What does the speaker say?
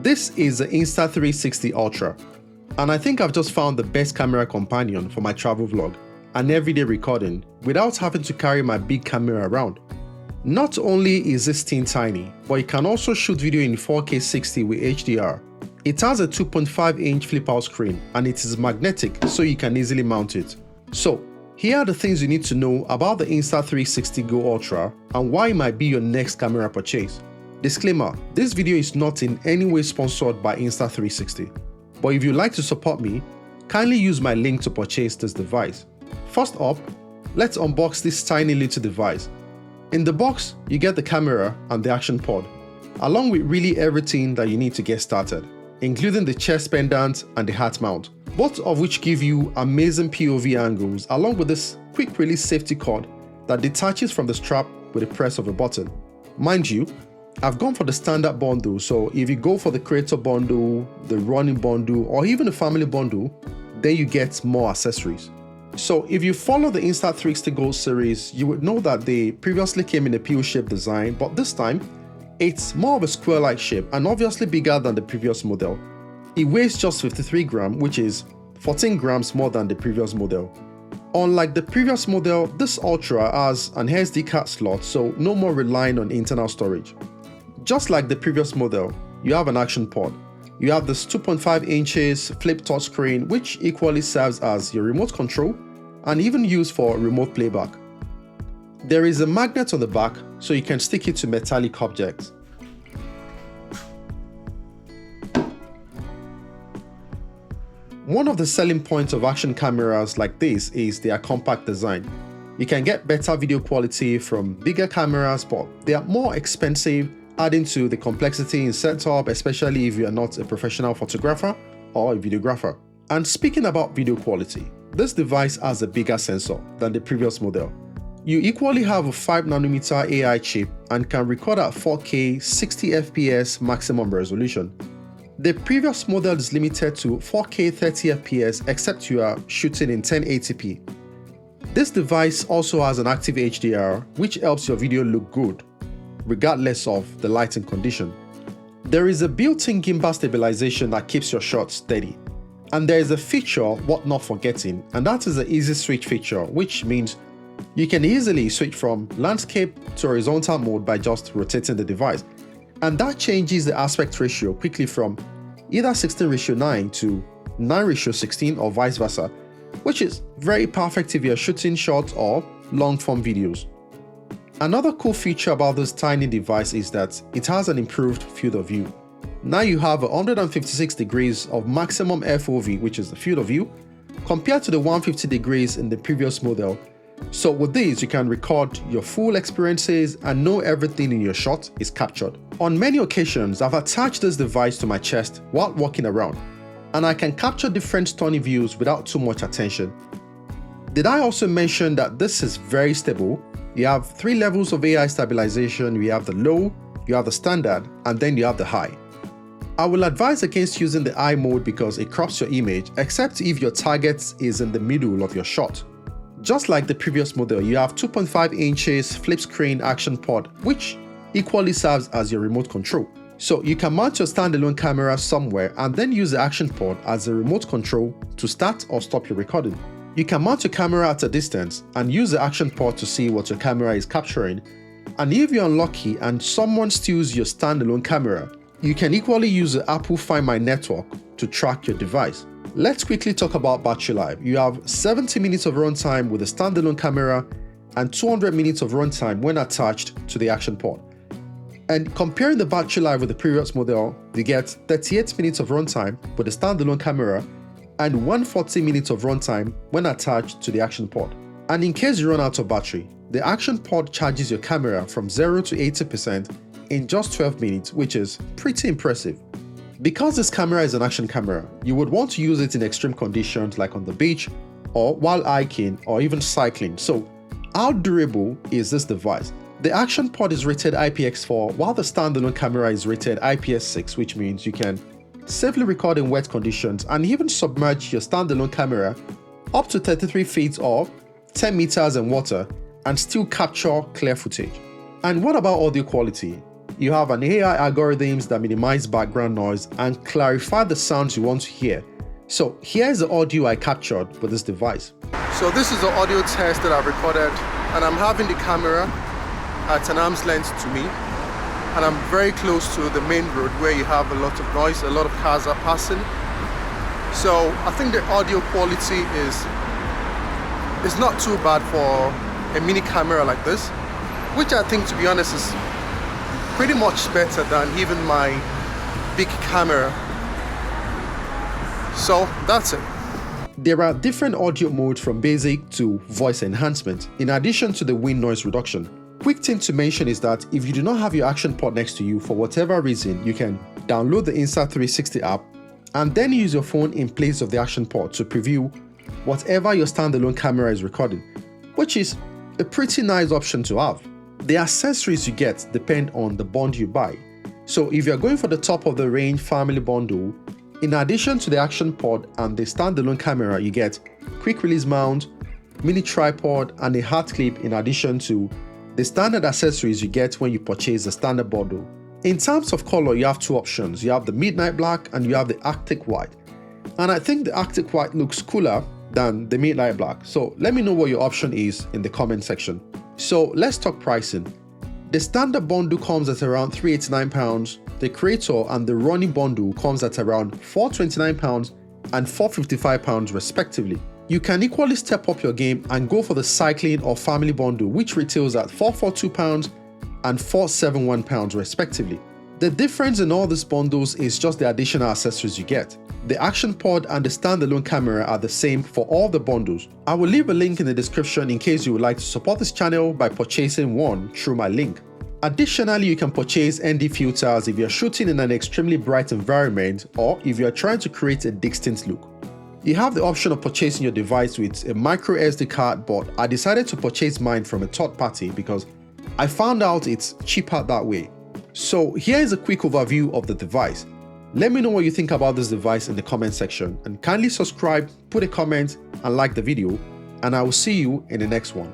This is the Insta360 Ultra, and I think I've just found the best camera companion for my travel vlog and everyday recording without having to carry my big camera around. Not only is this thing tiny, but it can also shoot video in 4K 60 with HDR. It has a 2.5-inch flip-out screen and it is magnetic, so you can easily mount it. So, here are the things you need to know about the Insta360 GO Ultra and why it might be your next camera purchase. Disclaimer, this video is not in any way sponsored by Insta360, but if you'd like to support me, kindly use my link to purchase this device. First up, let's unbox this tiny little device. In the box, you get the camera and the action pod, along with really everything that you need to get started, including the chest pendant and the hat mount, both of which give you amazing POV angles, along with this quick release safety cord that detaches from the strap with the press of a button. Mind you, I've gone for the standard bundle, so if you go for the creator bundle, the running bundle, or even the family bundle, then you get more accessories. So if you follow the Insta360 GO series, you would know that they previously came in a pill-shaped design, but this time, it's more of a square-like shape and obviously bigger than the previous model. It weighs just 53 grams, which is 14 grams more than the previous model. Unlike the previous model, this Ultra has an SD card slot, so no more relying on internal storage. Just like the previous model, you have an action pod. You have this 2.5 inches flip touchscreen, which equally serves as your remote control and even used for remote playback. There is a magnet on the back, so you can stick it to metallic objects. One of the selling points of action cameras like this is their compact design. You can get better video quality from bigger cameras, but they are more expensive, adding to the complexity in setup, especially if you are not a professional photographer or a videographer. And speaking about video quality, this device has a bigger sensor than the previous model. You equally have a 5nm AI chip and can record at 4K 60fps maximum resolution. The previous model is limited to 4K 30fps except you are shooting in 1080p. This device also has an active HDR, which helps your video look good, regardless of the lighting condition. There is a built-in gimbal stabilization that keeps your shots steady. And there is a feature worth not forgetting, and that is the easy switch feature, which means you can easily switch from landscape to horizontal mode by just rotating the device. And that changes the aspect ratio quickly from either 16:9 to 9:16 or vice versa, which is very perfect if you're shooting short or long-form videos. Another cool feature about this tiny device is that it has an improved field of view. Now you have 156 degrees of maximum FOV, which is the field of view, compared to the 150 degrees in the previous model. So with these, you can record your full experiences and know everything in your shot is captured. On many occasions, I've attached this device to my chest while walking around, and I can capture different stunning views without too much attention. Did I also mention that this is very stable? You have 3 levels of AI stabilization. You have the low, you have the standard, and then you have the high. I will advise against using the high mode because it crops your image, except if your target is in the middle of your shot. Just like the previous model, you have 2.5 inches flip screen action pod, which equally serves as your remote control. So you can mount your standalone camera somewhere and then use the action pod as a remote control to start or stop your recording. You can mount your camera at a distance and use the action pod to see what your camera is capturing. And if you're unlucky and someone steals your standalone camera, you can equally use the Apple Find My network to track your device. Let's quickly talk about battery life. You have 70 minutes of runtime with a standalone camera and 200 minutes of runtime when attached to the action pod. And comparing the battery life with the previous model, you get 38 minutes of runtime with a standalone camera and 140 minutes of runtime when attached to the action pod. And in case you run out of battery, the action pod charges your camera from 0 to 80% in just 12 minutes, which is pretty impressive. Because this camera is an action camera, you would want to use it in extreme conditions like on the beach or while hiking or even cycling. So how durable is this device? The action pod is rated IPX4 while the standalone camera is rated IPS6, which means you can safely record in wet conditions and even submerge your standalone camera up to 33 feet or 10 meters in water and still capture clear footage. And what about audio quality? You have an AI algorithms that minimize background noise and clarify the sounds you want to hear. So here's the audio I captured with this device. So this is the audio test that I've recorded, and I'm having the camera at an arm's length to me, and I'm very close to the main road where you have a lot of noise, a lot of cars are passing. So I think the audio quality is not too bad for a mini camera like this, which I think, to be honest, is pretty much better than even my big camera. So that's it. There are different audio modes from basic to voice enhancement, in addition to the wind noise reduction. Quick thing to mention is that if you do not have your action pod next to you for whatever reason, you can download the Insta360 app and then use your phone in place of the action pod to preview whatever your standalone camera is recording, which is a pretty nice option to have. The accessories you get depend on the bundle you buy. So if you're going for the top of the range family bundle, in addition to the action pod and the standalone camera, you get quick release mount, mini tripod, and a hard clip, in addition to the standard accessories you get when you purchase the standard bundle. In terms of color, you have two options. You have the midnight black and you have the Arctic white. And I think the Arctic white looks cooler than the midnight black. So let me know what your option is in the comment section. So let's talk pricing. The standard bundle comes at around £389. The creator and the running bundle comes at around £429 and £455 respectively. You can equally step up your game and go for the cycling or family bundle, which retails at £442 and £471 respectively. The difference in all these bundles is just the additional accessories you get. The action pod and the standalone camera are the same for all the bundles. I will leave a link in the description in case you would like to support this channel by purchasing one through my link. Additionally, you can purchase ND filters if you're shooting in an extremely bright environment or if you're trying to create a distinct look. You have the option of purchasing your device with a micro SD card, but I decided to purchase mine from a third party because I found out it's cheaper that way. So here is a quick overview of the device. Let me know what you think about this device in the comment section, and kindly subscribe, put a comment and like the video, and I will see you in the next one.